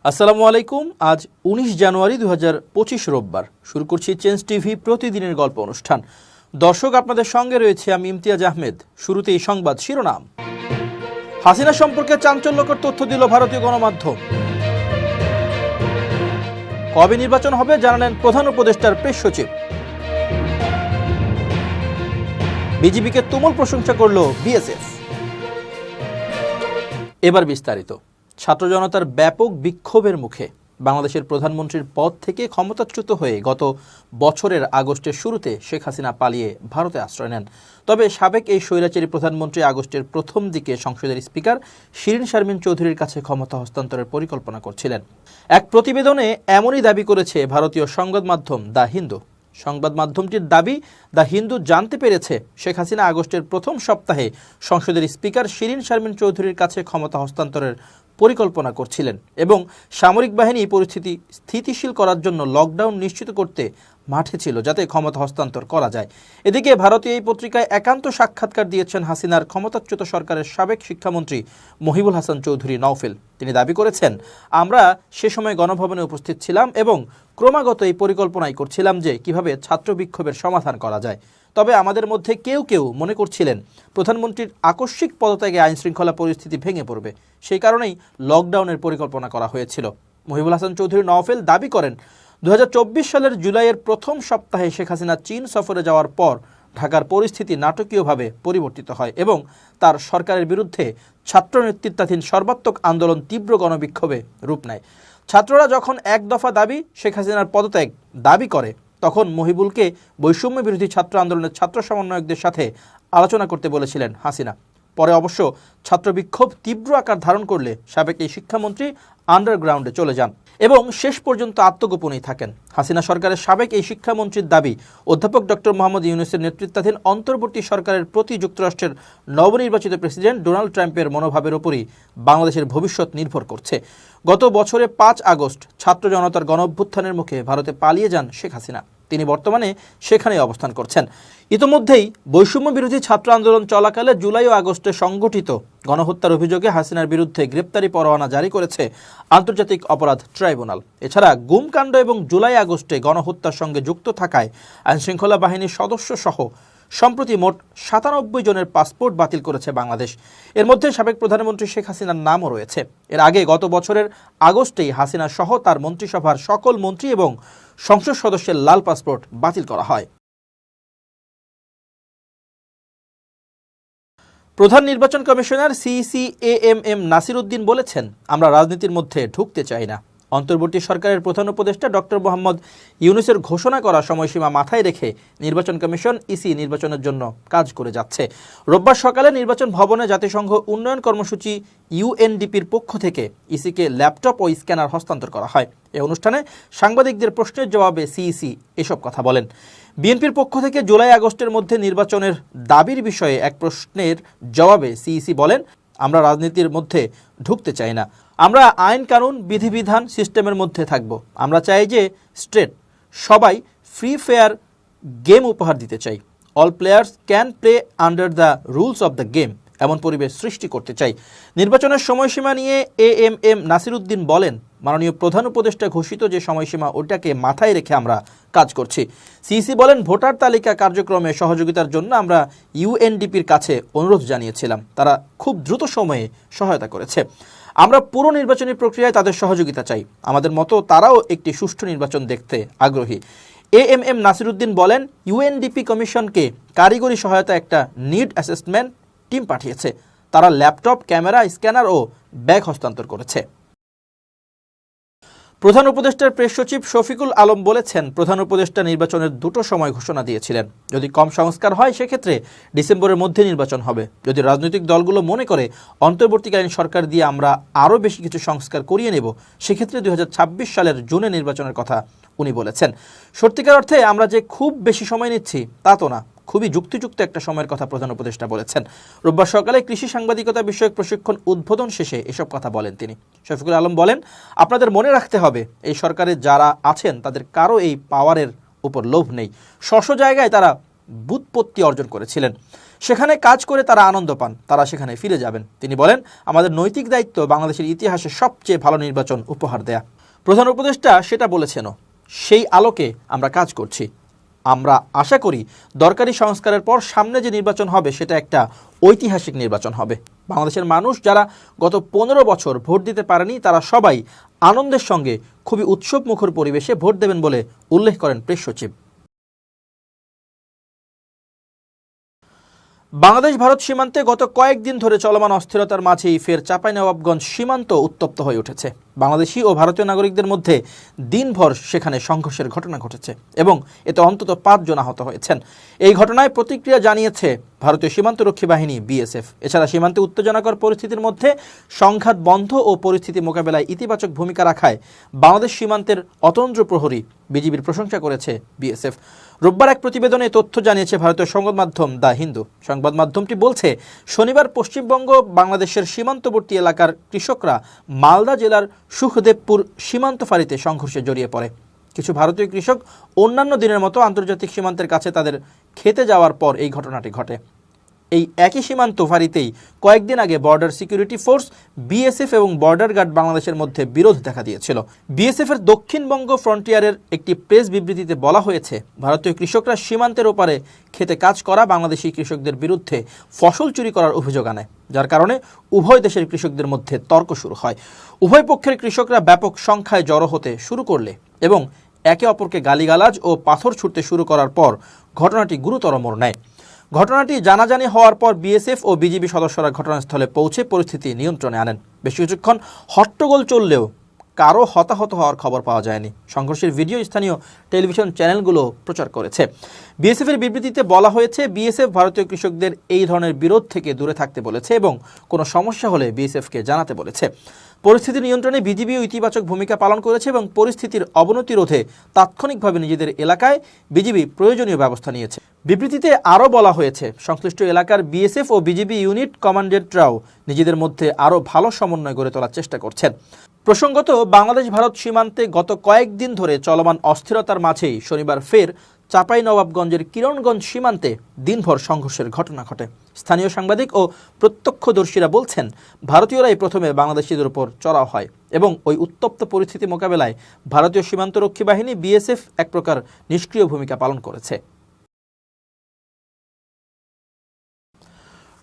আসসালামু আলাইকুম। আজ 19 জানুয়ারি 2025 রোববার। শুরু করছি চেঞ্জ টিভি প্রতিদিনের গল্প অনুষ্ঠান। দর্শক, আপনাদের সঙ্গে রয়েছে আমি ইমতিয়াজ আহমেদ। শুরুতেই সংবাদ শিরোনাম। হাসিনা সম্পর্কে চাঞ্চল্যকর তথ্য দিল ভারতীয় গণমাধ্যম। কবে নির্বাচন হবে জানালেন প্রধান উপদেষ্টার প্রেস সচিব। বিজিবিকে তুমুল প্রশংসা করল বিএসএফ। এবার বিস্তারিত। ছাত্র জনতার ব্যাপক বিক্ষোভের মুখে বাংলাদেশের প্রধানমন্ত্রীর পদ থেকে ক্ষমতাচ্যুত হয়ে গত বছরের আগস্টের শুরুতে শেখ হাসিনা পালিয়ে ভারতে আশ্রয় নেন। তবে সাবেক এই স্বৈরাচারী প্রধানমন্ত্রী আগস্টের প্রথম দিকে সংসদের স্পিকার শিরিন শারমিন চৌধুরীর কাছে ক্ষমতা হস্তান্তরের পরিকল্পনা করছিলেন। এক প্রতিবেদনে এমনই দাবি করেছে ভারতীয় সংবাদ মাধ্যম দ্য হিন্দু। সংবাদ মাধ্যমটির দাবি, দ্য হিন্দু জানতে পেরেছে শেখ হাসিনা আগস্টের প্রথম সপ্তাহে সংসদের স্পিকার শিরিন শারমিন চৌধুরীর কাছে ক্ষমতা হস্তান্তরের পরিকল্পনা করছিলেন এবং সামরিক বাহিনী পরিস্থিতি স্থিতিশীল করার জন্য লকডাউন নিশ্চিত করতে মাঠে ছিল, যাতে ক্ষমতা হস্তান্তর করা যায়। এদিকে ভারতীয় এই পত্রিকায় একান্ত সাক্ষাৎকার দিয়েছেন হাসিনার ক্ষমতাচ্যুত সরকারের সাবেক শিক্ষামন্ত্রী মহিবুল হাসান চৌধুরী নওফেল। তিনি দাবি করেছেন, আমরা সে সময় গণভবনে উপস্থিত ছিলাম এবং ক্রমাগত এই পরিকল্পনাই করছিলাম যে কিভাবে ছাত্র বিক্ষোভের সমাধান করা যায়। তবে আমাদের মধ্যে কেউ কেউ মনে করছিলেন প্রধানমন্ত্রীর আকস্মিক পদত্যাগে আইনশৃঙ্খলা পরিস্থিতি ভেঙে পড়বে, সেই কারণেই লকডাউনের পরিকল্পনা করা হয়েছিল। মহিবুল হাসান চৌধুরী নওফেল দাবি করেন, 2024 সালের জুলাইয়ের প্রথম সপ্তাহে শেখ হাসিনা চীন সফরে যাওয়ার পর ঢাকার পরিস্থিতি নাটকীয়ভাবে পরিবর্তিত হয় এবং তার সরকারের বিরুদ্ধে ছাত্র নেতৃত্বাধীন সর্বাত্মক আন্দোলন তীব্র গণবিক্ষোভে রূপ নেয়। ছাত্ররা যখন এক দফা দাবি শেখ হাসিনার পদত্যাগ দাবি করে, তখন মহিবুলকে বৈষম্য বিরোধী ছাত্র আন্দোলনের ছাত্র সমন্বয়কদের সাথে আলোচনা করতে বলেছিলেন হাসিনা। পরে অবশ্য ছাত্র বিক্ষোভ তীব্র আকার ধারণ করলে সাবেক এই শিক্ষামন্ত্রী আন্ডারগ্রাউন্ডে চলে যান এবং শেষ পর্যন্ত আত্মগোপনেই থাকেন। হাসিনা সরকারের সাবেক এই শিক্ষামন্ত্রীর দাবি, অধ্যাপক ডক্টর মোহাম্মদ ইউনূসের নেতৃত্বাধীন অন্তর্বর্তী সরকারের প্রতি যুক্তরাষ্ট্রের নবনির্বাচিত প্রেসিডেন্ট ডোনাল্ড ট্রাম্পের মনোভাবের ওপরই বাংলাদেশের ভবিষ্যৎ নির্ভর করছে। গত বছরে 5 আগস্ট ছাত্র জনতার গণঅভ্যুত্থানের মুখে ভারতে পালিয়ে যান শেখ হাসিনা। তিনি বর্তমানে সেখানেই অবস্থান করছেন। ইতোমধ্যেই বৈষম্য বিরোধী ছাত্র আন্দোলন চলাকালে জুলাই ও আগস্টে সংগঠিত গণহত্যার অভিযোগে হাসিনার বিরুদ্ধে গ্রেপ্তারি পরোয়ানা জারি করেছে আন্তর্জাতিক অপরাধ ট্রাইব্যুনাল। এছাড়া গুমকাণ্ড এবং জুলাই আগস্টে গণহত্যার সঙ্গে যুক্ত থাকায় আইনশৃঙ্খলা বাহিনীর সদস্য সহ সম্প্রতি মোট 97 জনের পাসপোর্ট বাতিল করেছে বাংলাদেশ। এর মধ্যে সাবেক প্রধানমন্ত্রী শেখ হাসিনার নামও রয়েছে। এর আগে গত বছরের আগস্টেই হাসিনা সহ তার মন্ত্রিসভার সকল মন্ত্রী এবং সংসদ সদস্যের লাল পাসপোর্ট বাতিল করা হয়। প্রধান নির্বাচন commissioner CEC AMM Nasir Uddin বলেছেন, আমরা রাজনীতির মধ্যে ঢুকতে চাই না। অন্তর্বর্তী সরকারের প্রধান উপদেষ্টা ডক্টর মোহাম্মদ ইউনূসের ঘোষণা করা সময়সীমা মাথায় রেখে নির্বাচন কমিশন ইসি নির্বাচনের জন্য কাজ করে যাচ্ছে। রোববার সকালে নির্বাচন ভবনে জাতিসংঘ উন্নয়ন কর্মসূচি ইউএনডিপির পক্ষ থেকে ইসিকে ল্যাপটপ ও স্ক্যানার হস্তান্তর করা হয়। এই অনুষ্ঠানে সাংবাদিকদের প্রশ্নের জবাবে সিইসি এসব কথা বলেন। বিএনপির পক্ষ থেকে জুলাই আগস্টের মধ্যে নির্বাচনের দাবির বিষয়ে এক প্রশ্নের জবাবে সিইসি বলেন, আমরা রাজনীতির মধ্যে ঢুকতে চাই না। আমরা আইন কানুন বিধিবিধান সিস্টেমের মধ্যে থাকব। আমরা চাই যে স্ট্রেট সবাই ফ্রি ফেয়ার গেম উপহার দিতে চাই। All players can play under the rules of the game, এমন পরিবেশ সৃষ্টি করতে চাই। নির্বাচনের সময়সীমা নিয়ে এএমএম নাসির উদ্দিন বলেন, মাননীয় প্রধান উপদেষ্টা ঘোষিত যে সময়সীমা, ওটাকে মাথায় রেখে আমরা কাজ করছি। সিইসি বলেন, ভোটার তালিকা কার্যক্রমে সহযোগিতার জন্য আমরা ইউএনডিপির কাছে অনুরোধ জানিয়েছিলাম। তারা খুব দ্রুত সময়ে সহায়তা করেছে। আমরা পুরো নির্বাচনী প্রক্রিয়ায় তাদের সহযোগিতা চাই। আমাদের মতো তারাও একটি সুষ্ঠু নির্বাচন দেখতে আগ্রহী। এএমএম নাসির উদ্দিন বলেন, ইউএনডিপি কমিশনকে কারিগরি সহায়তা একটা নিড অ্যাসেসমেন্ট টিম পাঠিয়েছে। তারা ল্যাপটপ, ক্যামেরা, স্ক্যানার ও ব্যাগ হস্তান্তর করেছে। প্রধান উপদেষ্টার প্রেস সচিব শফিকুল আলম বলেছেন, প্রধান উপদেষ্টা নির্বাচনের দুটো সময় ঘোষণা দিয়েছিলেন। যদি কম সংস্কার হয় সেক্ষেত্রে ডিসেম্বরের মধ্যে নির্বাচন হবে। যদি রাজনৈতিক দলগুলো মনে করে অন্তর্বর্তীকালীন সরকার দিয়ে আমরা আরও বেশি কিছু সংস্কার করিয়ে নেব, সেক্ষেত্রে 2026 সালের জুনে নির্বাচনের কথা উনি বলেছেন। সত্যিকার অর্থে আমরা যে খুব বেশি সময় নিচ্ছি তা তো না, খুবই যুক্তিযুক্ত একটা সময়ের কথা প্রধান উপদেষ্টা বলেছেন। রোববার সকালে কৃষি সাংবাদিকতা বিষয়ক প্রশিক্ষণ উদ্বোধন শেষে এসব কথা বলেন তিনি। শফিকুল আলম বলেন, আপনাদের মনে রাখতে হবে, এই সরকারে যারা আছেন তাদের কারো এই পাওয়ারের উপর লোভ নেই। স্ব জায়গায় তারা ব্যুৎপত্তি অর্জন করেছিলেন। সেখানে কাজ করে তারা আনন্দ পান, তারা সেখানে ফিরে যাবেন। তিনি বলেন, আমাদের নৈতিক দায়িত্ব বাংলাদেশের ইতিহাসে সবচেয়ে ভালো নির্বাচন উপহার দেয়া। প্রধান উপদেষ্টা সেটা বলেছেনও, সেই আলোকে আমরা কাজ করছি। আমরা আশা করি দরকারি সংস্কারের পর সামনে যে নির্বাচন হবে সেটা একটা ঐতিহাসিক নির্বাচন হবে। বাংলাদেশের মানুষ যারা গত 15 বছর ভোট দিতে পারেনি তারা সবাই আনন্দের সঙ্গে খুবই উৎসবমুখর পরিবেশে ভোট দেবেন বলে উল্লেখ করেন প্রেস সচিব। বাংলাদেশ ভারত সীমান্তে গত কয়েকদিন ধরে চলমান অস্থিরতার মাঝেই ফের চাঁপাইনবাবগঞ্জ সীমান্ত উত্তপ্ত হয়ে উঠেছে। বাংলাদেশি ও ভারতীয় নাগরিকদের মধ্যে দিনভর সেখানে সংঘর্ষের ঘটনা ঘটেছে এবং এতে অন্তত 5 জন আহত হয়েছেন। এই ঘটনায় প্রতিক্রিয়া জানিয়েছে ভারতীয় সীমান্তরক্ষী বাহিনী বিএসএফ। এছাড়া সীমান্তে উত্তেজনাকর পরিস্থিতির মধ্যে সংঘাত বন্ধ ও পরিস্থিতি মোকাবেলায় ইতিবাচক ভূমিকা রাখায় বাংলাদেশ সীমান্তের অতন্দ্র প্রহরী বিজিবির প্রশংসা করেছে বিএসএফ। রোববার এক প্রতিবেদনে তথ্য জানিয়েছে ভারতীয় সংবাদ মাধ্যম দ্য হিন্দু। সংবাদ মাধ্যমটি বলছে, শনিবার পশ্চিমবঙ্গ বাংলাদেশের সীমান্তবর্তী এলাকার কৃষকরা মালদা জেলার সুখদেবপুর সীমান্ত ফাঁড়িতে সংঘর্ষে জড়িয়ে পড়ে। কিছু ভারতীয় কৃষক অন্যান্য দিনের মতো আন্তর্জাতিক সীমান্তের কাছে তাদের খেতে যাওয়ার পর এই ঘটনাটি ঘটে। এই একই সীমান্ত ফাঁড়িতেই কয়েকদিন আগে বর্ডার সিকিউরিটি ফোর্স, বিএসএফ এবং বর্ডার গার্ড বাংলাদেশের মধ্যে বিরোধ দেখা দিয়েছিল। বিএসএফের দক্ষিণবঙ্গ ফ্রন্টিয়ারের একটি প্রেস বিবৃতিতে বলা হয়েছে, ভারতীয় কৃষকরা সীমান্তের ওপারে খেতে কাজ করা বাংলাদেশি কৃষকদের বিরুদ্ধে ফসল চুরি করার অভিযোগ আনে, যার কারণে উভয় দেশের কৃষকদের মধ্যে তর্ক শুরু হয়। উভয় পক্ষের কৃষকরা ব্যাপক সংখ্যায় জড়ো হতে শুরু করলে এবং একে অপরকে গালিগালাজ ও পাথর ছুঁড়তে শুরু করার পর ঘটনাটি গুরুতর মোড় নেয়। ঘটনাটি জানাজানি হওয়ার পর বিএসএফ ও বিজিবি সদস্যরা ঘটনাস্থলে পৌঁছে পরিস্থিতি নিয়ন্ত্রণে আনেন। বেশ কিছুক্ষণ হট্টগোল চললেও কারো হতাহত হওয়ার খবর পাওয়া যায়নি। সংঘর্ষের ভিডিও স্থানীয় টেলিভিশন চ্যানেলগুলো প্রচার করেছে। বিএসএফের বিবৃতিতে বলা হয়েছে, বিএসএফ ভারতীয় কৃষকদের এই ধরনের বিরোধ থেকে দূরে থাকতে বলেছে এবং কোনো সমস্যা হলে বিএসএফকে জানাতে বলেছে। পরিস্থিতি নিয়ন্ত্রণে বিজিবিও ইতিবাচক ভূমিকা পালন করেছে এবং পরিস্থিতির অবনতি রোধে তাৎক্ষণিকভাবে নিজেদের এলাকায় বিজিবি প্রয়োজনীয় ব্যবস্থা নিয়েছে। বিবৃতিতে আরও বলা হয়েছে, সংশ্লিষ্ট এলাকার বিএসএফ ও বিজিবি ইউনিট কমান্ডেন্টরাও নিজেদের মধ্যে আরও ভালো সমন্বয় গড়ে তোলার চেষ্টা করছেন। প্রসঙ্গত, বাংলাদেশ ভারত সীমান্তে গত কয়েকদিন ধরে চলমান অস্থিরতার মাঝেই শনিবার ফের চাঁপাইনবাবগঞ্জের কিরণগঞ্জ সীমান্তে দিনভর সংঘর্ষের ঘটনা ঘটে। স্থানীয় সাংবাদিক ও প্রত্যক্ষদর্শীরা বলছেন, ভারতীয়রাই প্রথমে বাংলাদেশিদের উপর চড়াও হয় এবং ওই উত্তপ্ত পরিস্থিতি মোকাবেলায় ভারতীয় সীমান্তরক্ষী বাহিনী বিএসএফ এক প্রকার নিষ্ক্রিয় ভূমিকা পালন করেছে।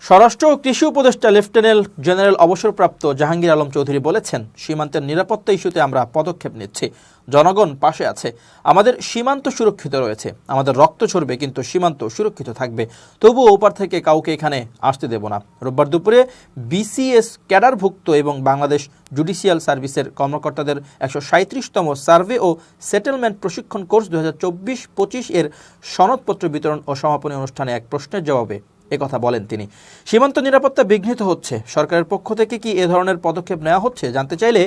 স্বরাষ্ট্র ও কৃষি উপদেষ্টা লেফটেন্যান্ট জেনারেল অবসরপ্রাপ্ত জাহাঙ্গীর আলম চৌধুরী বলেছেন, সীমান্তের নিরাপত্তা ইস্যুতে আমরা পদক্ষেপ নিচ্ছি। জনগণ পাশে আছে। আমাদের সীমান্ত সুরক্ষিত রয়েছে। আমাদের রক্ত ঝরবে কিন্তু সীমান্ত সুরক্ষিত থাকবে। তবুও ওপার থেকে কাউকে এখানে আসতে দেব না। রোববার দুপুরে বিসিএস ক্যাডারভুক্ত এবং বাংলাদেশ জুডিশিয়াল সার্ভিসের কর্মকর্তাদের 137তম সার্ভে ও সেটেলমেন্ট প্রশিক্ষণ কোর্স 2024-25 এর সনদপত্র বিতরণ ও সমাপনী অনুষ্ঠানে এক প্রশ্নের জবাবে একথা বলেন তিনি। সীমান্ত নিরাপত্তা বিঘ্নিত হচ্ছে, সরকারের পক্ষ থেকে কি এ ধরনের পদক্ষেপ নেওয়া হচ্ছে জানতে চাইলে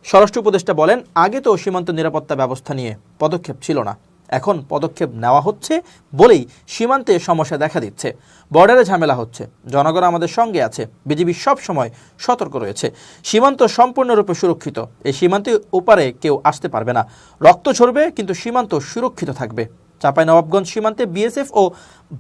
স্বরাষ্ট্র উপদেষ্টা বলেন, আগে তো সীমান্ত নিরাপত্তা ব্যবস্থা নিয়ে পদক্ষেপ ছিল না, এখন পদক্ষেপ নেওয়া হচ্ছে বলেই সীমান্তে সমস্যা দেখা দিচ্ছে, বর্ডারে ঝামেলা হচ্ছে। জনগণ আমাদের সঙ্গে আছে। বিজিবি সব সময় সতর্ক রয়েছে। সীমান্ত সম্পূর্ণরূপে সুরক্ষিত। এই সীমান্তের ওপারে কেউ আসতে পারবে না। রক্ত ঝরবে কিন্তু সীমান্ত সুরক্ষিত থাকবে। চাঁপাইনবাবগঞ্জ সীমান্তে বিএসএফ ও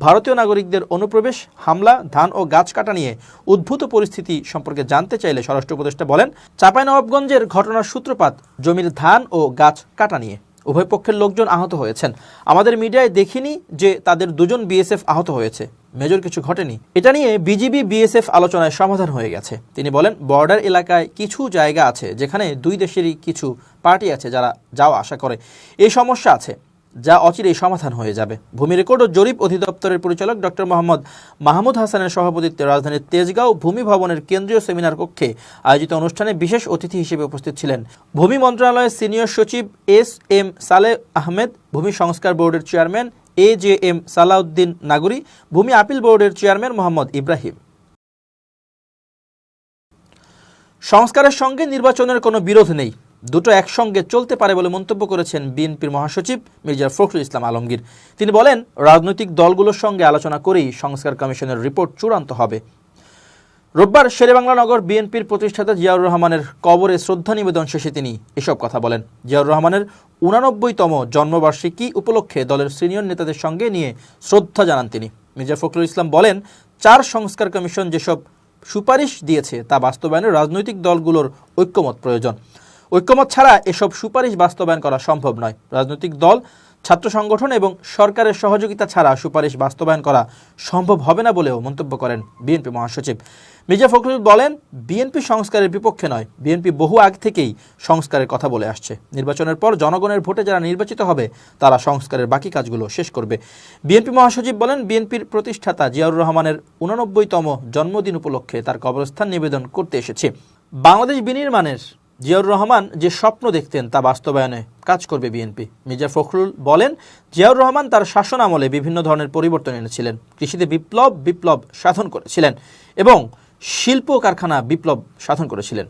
ভারতীয় নাগরিকদের অনুপ্রবেশ, হামলা, ধান ও গাছ কাটা নিয়ে উদ্ভূত পরিস্থিতি সম্পর্কে জানতে চাইলে স্বরাষ্ট্র উপদেষ্টা বলেন, চাঁপাইনবাবগঞ্জের ঘটনার সূত্রপাত জমির ধান ও গাছ কাটা নিয়ে। উভয় পক্ষের লোকজন আহত হয়েছেন। আমাদের মিডিয়ায় দেখিনি যে তাদের 2 জন বিএসএফ আহত হয়েছে। মেজর কিছু ঘটেনি। এটা নিয়ে বিজিবি বিএসএফ আলোচনায় সমাধান হয়ে গেছে। তিনি বলেন, বর্ডার এলাকায় কিছু জায়গা আছে যেখানে 2 দেশেরই কিছু পার্টি আছে যারা যাওয়া আসা করে। এই সমস্যা আছে যা অচিরেই সমাধান হয়ে যাবে। ভূমি রেকর্ড ও জরিপ অধিদপ্তরের পরিচালক ডক্টর মোহাম্মদ মাহমুদ হাসানের সভাপতিত্বে রাজধানীর তেজগাঁও ভূমি ভবনের কেন্দ্রীয় সেমিনার কক্ষে আয়োজিত অনুষ্ঠানে বিশেষ অতিথি হিসেবে উপস্থিত ছিলেন ভূমি মন্ত্রণালয়ের সিনিয়র সচিব এস.এম. সালেহ আহমেদ, ভূমি সংস্কার বোর্ডের চেয়ারম্যান এ.জে.এম. সালাউদ্দিন নাগরী, ভূমি আপিল বোর্ডের চেয়ারম্যান মোহাম্মদ ইব্রাহিম। সংস্কারের সঙ্গে নির্বাচনের কোনো বিরোধ নেই, দুটো একসঙ্গে চলতে পারে বলে মন্তব্য করেছেন বিএনপির মহাসচিব মির্জা ফখরুল ইসলাম আলমগীর। তিনি বলেন, রাজনৈতিক দলগুলোর সঙ্গে আলোচনা করেই সংস্কার কমিশনের রিপোর্ট চূড়ান্ত হবে। রোববার শেরেবাংলা নগর বিএনপির প্রতিষ্ঠাতা জিয়াউর রহমানের কবরে শ্রদ্ধা নিবেদন শেষে তিনি এসব কথা বলেন। জিয়াউর রহমানের 89তম জন্মবার্ষিকী উপলক্ষে দলের সিনিয়র নেতাদের সঙ্গে নিয়ে শ্রদ্ধা জানান তিনি। মির্জা ফখরুল ইসলাম বলেন, 4 সংস্কার কমিশন যেসব সুপারিশ দিয়েছে তা বাস্তবায়নে রাজনৈতিক দলগুলোর ঐক্যমত প্রয়োজন। ঐক্যমত ছাড়া এসব সুপারিশ বাস্তবায়ন করা সম্ভব নয়। রাজনৈতিক দল, ছাত্র সংগঠন এবং সরকারের সহযোগিতা ছাড়া সুপারিশ বাস্তবায়ন করা সম্ভব হবে না বলেও মন্তব্য করেন বিএনপি মহাসচিব। মির্জা ফখরুল বলেন, বিএনপি সংস্কারের বিপক্ষে নয়, বিএনপি বহু আগ থেকেই সংস্কারের কথা বলে আসছে। নির্বাচনের পর জনগণের ভোটে যারা নির্বাচিত হবে তারা সংস্কারের বাকি কাজগুলো শেষ করবে। বিএনপি মহাসচিব বলেন, বিএনপির প্রতিষ্ঠাতা জিয়াউর রহমানের 89তম জন্মদিন উপলক্ষে তার কবরস্থান নিবেদন করতে এসেছে। বাংলাদেশ বিনির্মাণের জিয়াউর রহমান যে স্বপ্ন দেখতেন তা বাস্তবায়নে কাজ করবে বিএনপি। মির্জা ফখরুল বলেন, জিয়াউর রহমান তার শাসন আমলে বিভিন্ন ধরনের পরিবর্তন এনেছিলেন। কৃষিতে বিপ্লব সাধন করেছিলেন এবং শিল্প কারখানা বিপ্লব সাধন করেছিলেন।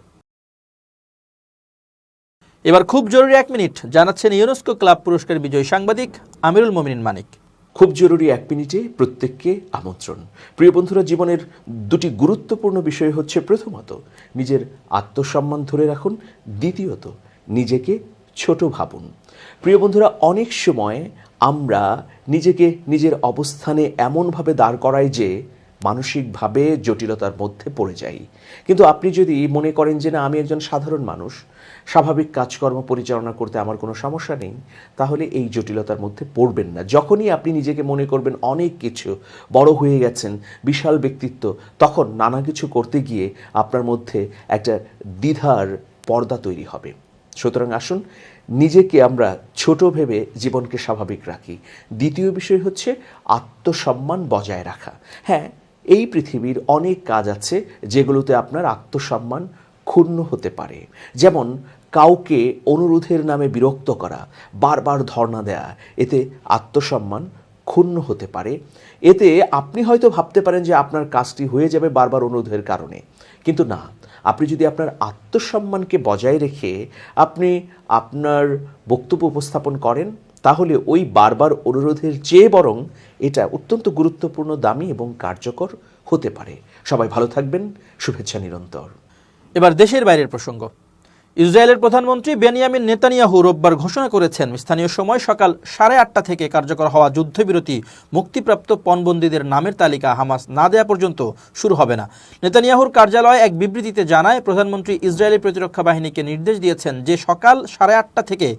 এবার খুব জরুরি 1 মিনিট জানাচ্ছেন ইউনেস্কো ক্লাব পুরস্কার বিজয়ী সাংবাদিক আমিরুল মোমিনিন মানিক। খুব জরুরি 1 মিনিটে প্রত্যেককে আমন্ত্রণ। প্রিয় বন্ধুরা, জীবনের 2টি গুরুত্বপূর্ণ বিষয় হচ্ছে, প্রথমত নিজের আত্মসম্মান ধরে রাখুন, দ্বিতীয়ত নিজেকে ছোট ভাবুন। প্রিয় বন্ধুরা, অনেক সময় আমরা নিজেকে নিজের অবস্থানে এমনভাবে দাঁড় করাই যে মানসিকভাবে জটিলতার মধ্যে পড়ে যাই। কিন্তু আপনি যদি মনে করেন যে না, আমি একজন সাধারণ মানুষ, স্বাভাবিক কাজকর্ম পরিচালনা করতে আমার কোনো সমস্যা নেই, তাহলে এই জটিলতার মধ্যে পড়বেন না। যখনই আপনি নিজেকে মনে করবেন অনেক কিছু, বড় হয়ে গেছেন, বিশাল ব্যক্তিত্ব, তখন নানা কিছু করতে গিয়ে আপনার মধ্যে একটা দ্বিধার পর্দা তৈরি হবে। সুতরাং আসুন নিজেকে আমরা ছোট ভেবে জীবনকে স্বাভাবিক রাখি। দ্বিতীয় বিষয় হচ্ছে আত্মসম্মান বজায় রাখা। হ্যাঁ, এই পৃথিবীর অনেক কাজ আছে যেগুলোতে আপনার আত্মসম্মান ক্ষুণ্ণ হতে পারে। যেমন কাউকে অনুরোধের নামে বিরক্ত করা, বারবার ধর্ণা দেয়া, এতে আত্মসম্মান ক্ষুণ্ণ হতে পারে। এতে আপনি হয়তো ভাবতে পারেন যে আপনার কাজটি হয়ে যাবে বারবার অনুরোধের কারণে, কিন্তু না। আপনি যদি আপনার আত্মসম্মানকে বজায় রেখে আপনি আপনার বক্তব্য উপস্থাপন করেন, তাহলে ওই বারবার অনুরোধের চেয়ে বরং এটা অত্যন্ত গুরুত্বপূর্ণ, দামি এবং কার্যকর হতে পারে। সবাই ভালো থাকবেন, শুভেচ্ছা নিরন্তর। এবার দেশের বাইরের প্রসঙ্গ। ইসরায়েলের প্রধানমন্ত্রী বেনিয়ামিন নেতানিয়াহু রোববার ঘোষণা করেছেন, স্থানীয় সময় সকাল 8:30 থেকে কার্যকর হওয়া যুদ্ধবিরতি মুক্তিপ্রাপ্ত পণবন্দীদের নামের তালিকা হামাস না দেয়া পর্যন্ত শুরু হবে না। নেতানিয়াহুর কার্যালয় এক বিবৃতিতে জানায়, প্রধানমন্ত্রী ইসরায়েলি প্রতিরক্ষা বাহিনীকে নির্দেশ দিয়েছেন যে সকাল 8:30 থেকে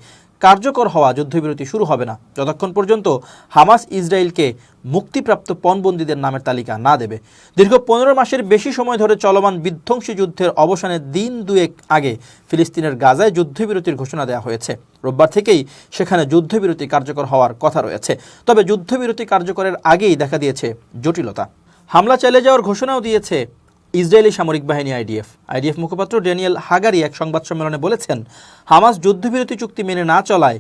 কার্যকর হওয়া যুদ্ধবিরতি শুরু হবে না যতক্ষণ পর্যন্ত হামাস ইসরায়েলকে মুক্তিপ্রাপ্ত পণবন্দীদের নামের তালিকা না দেবে। দীর্ঘ 15 মাসের বেশি সময় ধরে চলমান বিধ্বংসী যুদ্ধের অবসানের দিন দুয়েক আগে ফিলিস্তিনের গাজায় যুদ্ধবিরতির ঘোষণা দেওয়া হয়েছে। রোববার থেকেই সেখানে যুদ্ধবিরতি কার্যকর হওয়ার কথা রয়েছে। তবে যুদ্ধবিরতি কার্যকরের আগেই দেখা দিয়েছে জটিলতা। হামলা চালিয়ে যাওয়ার ঘোষণাও দিয়েছে ইসরায়েলি সামরিক বাহিনী আইডিএফ মুখপাত্র ড্যানিয়েল হাগারি এক সংবাদ সম্মেলনে বলেছেন, হামাস যুদ্ধবিরতি চুক্তি মেনে না চলায়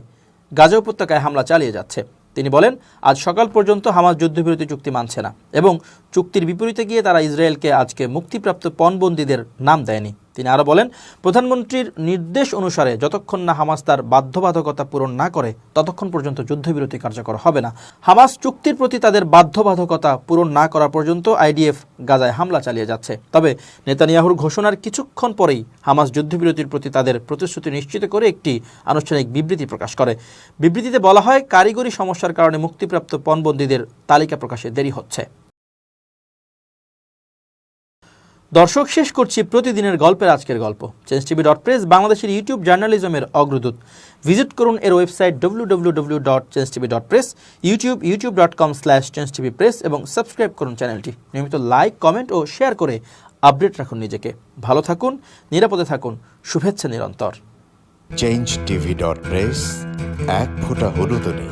গাজা উপত্যকায় হামলা চালিয়ে যাচ্ছে। তিনি বলেন, আজ সকাল পর্যন্ত হামাস যুদ্ধবিরতি চুক্তি মানছে না এবং চুক্তির বিপরীতে গিয়ে তারা ইসরায়েলকে আজকে মুক্তিপ্রাপ্ত পণবন্দীদের নাম দেয়নি। তিনি আরও বলেন, প্রধানমন্ত্রীর নির্দেশ অনুসারে যতক্ষণ না হামাস তার বাধ্যবাধকতা পূরণ না করে ততক্ষণ পর্যন্ত যুদ্ধবিরতি কার্যকর হবে না। হামাস চুক্তির প্রতি তাদের বাধ্যবাধকতা পূরণ না করা পর্যন্ত আইডিএফ গাজায় হামলা চালিয়ে যাচ্ছে। তবে নেতানিয়াহুর ঘোষণার কিছুক্ষণ পরেই হামাস যুদ্ধবিরতির প্রতি তাদের প্রতিশ্রুতি নিশ্চিত করে একটি আনুষ্ঠানিক বিবৃতি প্রকাশ করে। বিবৃতিতে বলা হয়, কারিগরি সমস্যার কারণে মুক্তিপ্রাপ্ত পণবন্দীদের তালিকা প্রকাশে দেরি হচ্ছে। দর্শক, শেষ করছি প্রতিদিনের গল্পের আজকের গল্প। changetv.press বাংলাদেশের ইউটিউব জার্নালিজমের অগ্রদূত। ভিজিট করুন এর ওয়েবসাইট www.changetv.press, youtube.com/changetvpress এবং সাবস্ক্রাইব করুন চ্যানেলটি। নিয়মিত লাইক, কমেন্ট ও শেয়ার করে আপডেট রাখুন নিজেকে। ভালো থাকুন, নিরাপদে থাকুন, শুভেচ্ছা নিরন্তর। changetv.press, এক ফোঁটা হলুদও নেই।